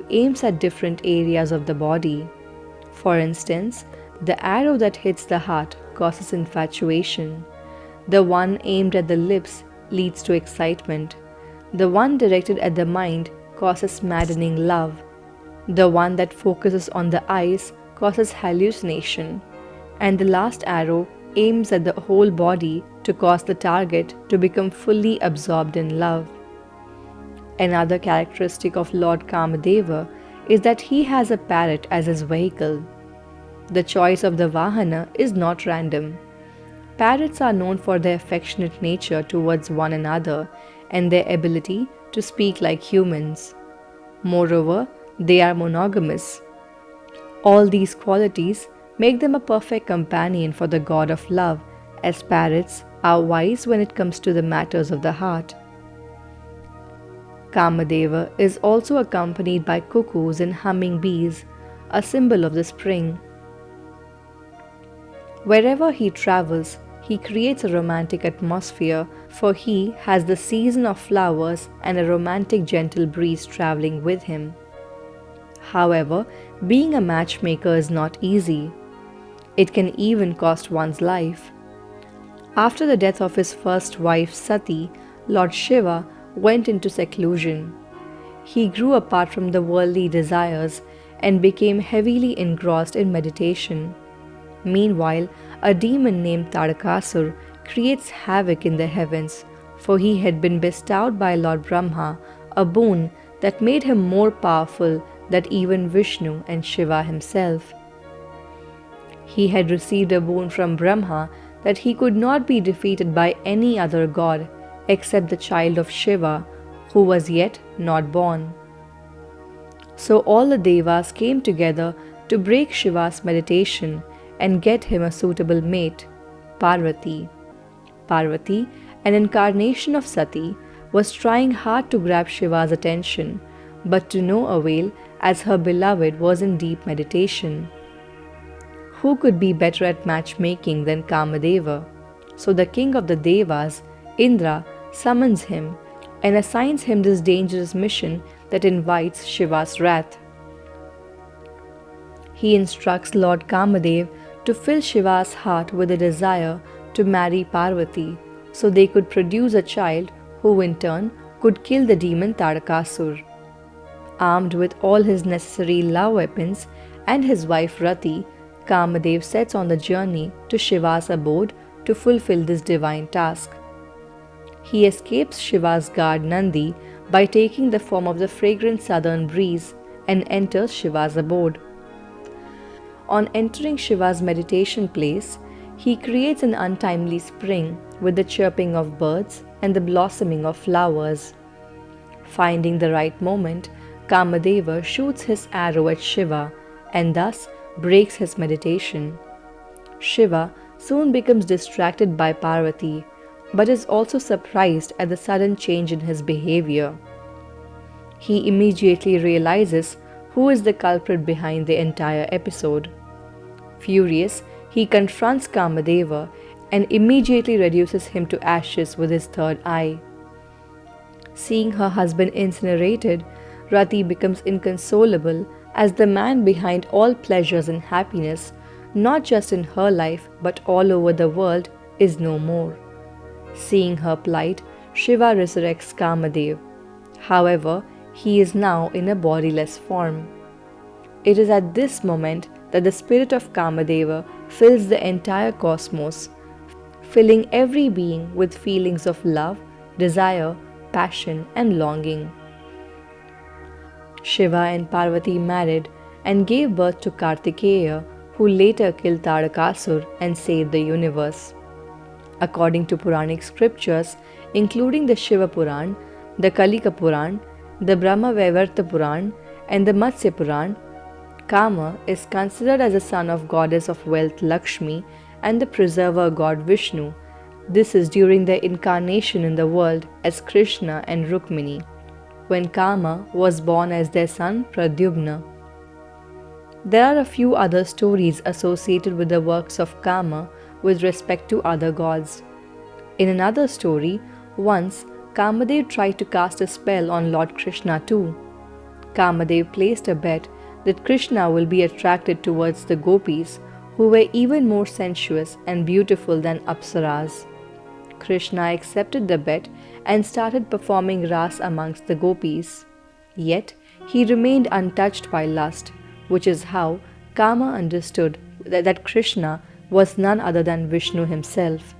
aims at different areas of the body. For instance, the arrow that hits the heart causes infatuation. The one aimed at the lips leads to excitement. The one directed at the mind causes maddening love. The one that focuses on the eyes causes hallucination. And the last arrow aims at the whole body to cause the target to become fully absorbed in love. Another characteristic of Lord Kamadeva is that he has a parrot as his vehicle. The choice of the Vahana is not random. Parrots are known for their affectionate nature towards one another and their ability to speak like humans. Moreover, they are monogamous. All these qualities make them a perfect companion for the god of love, as parrots are wise when it comes to the matters of the heart. Kamadeva is also accompanied by cuckoos and humming bees, a symbol of the spring. Wherever he travels, he creates a romantic atmosphere, for he has the season of flowers and a romantic gentle breeze traveling with him. However, being a matchmaker is not easy. It can even cost one's life. After the death of his first wife Sati, Lord Shiva went into seclusion. He grew apart from the worldly desires and became heavily engrossed in meditation. Meanwhile, a demon named Tadakasur creates havoc in the heavens, for he had been bestowed by Lord Brahma a boon that made him more powerful than even Vishnu and Shiva himself. He had received a boon from Brahma that he could not be defeated by any other god except the child of Shiva, who was yet not born. So all the Devas came together to break Shiva's meditation and get him a suitable mate, Parvati. Parvati, an incarnation of Sati, was trying hard to grab Shiva's attention, but to no avail, as her beloved was in deep meditation. Who could be better at matchmaking than Kamadeva? So the king of the Devas, Indra, summons him and assigns him this dangerous mission that invites Shiva's wrath. He instructs Lord Kamadev to fill Shiva's heart with a desire to marry Parvati, so they could produce a child who in turn could kill the demon Tadakasur. Armed with all his necessary love weapons and his wife Rati, Kamadev sets on the journey to Shiva's abode to fulfill this divine task. He escapes Shiva's guard Nandi by taking the form of the fragrant southern breeze and enters Shiva's abode. On entering Shiva's meditation place, he creates an untimely spring with the chirping of birds and the blossoming of flowers. Finding the right moment, Kamadeva shoots his arrow at Shiva and thus breaks his meditation. Shiva soon becomes distracted by Parvati, but is also surprised at the sudden change in his behavior. He immediately realizes who is the culprit behind the entire episode. Furious, he confronts Kamadeva and immediately reduces him to ashes with his third eye. Seeing her husband incinerated, Rati becomes inconsolable as the man behind all pleasures and happiness, not just in her life but all over the world, is no more. Seeing her plight, Shiva resurrects Kamadev. However, he is now in a bodiless form. It is at this moment that the spirit of Kamadeva fills the entire cosmos, filling every being with feelings of love, desire, passion, and longing. Shiva and Parvati married and gave birth to Kartikeya, who later killed Tadakasur and saved the universe. According to Puranic scriptures, including the Shiva Puran, the Kalika Puran, the Brahma Vaivarta Puran, and the Matsya Puran, Kama is considered as the son of goddess of wealth Lakshmi and the preserver god Vishnu. This is during their incarnation in the world as Krishna and Rukmini, when Kama was born as their son Pradyumna. There are a few other stories associated with the works of Kama with respect to other gods. In another story, once Kamadev tried to cast a spell on Lord Krishna too. Kamadev placed a bet that Krishna will be attracted towards the gopis, who were even more sensuous and beautiful than Apsaras. Krishna accepted the bet and started performing ras amongst the gopis. Yet, he remained untouched by lust, which is how Kama understood that Krishna was none other than Vishnu himself.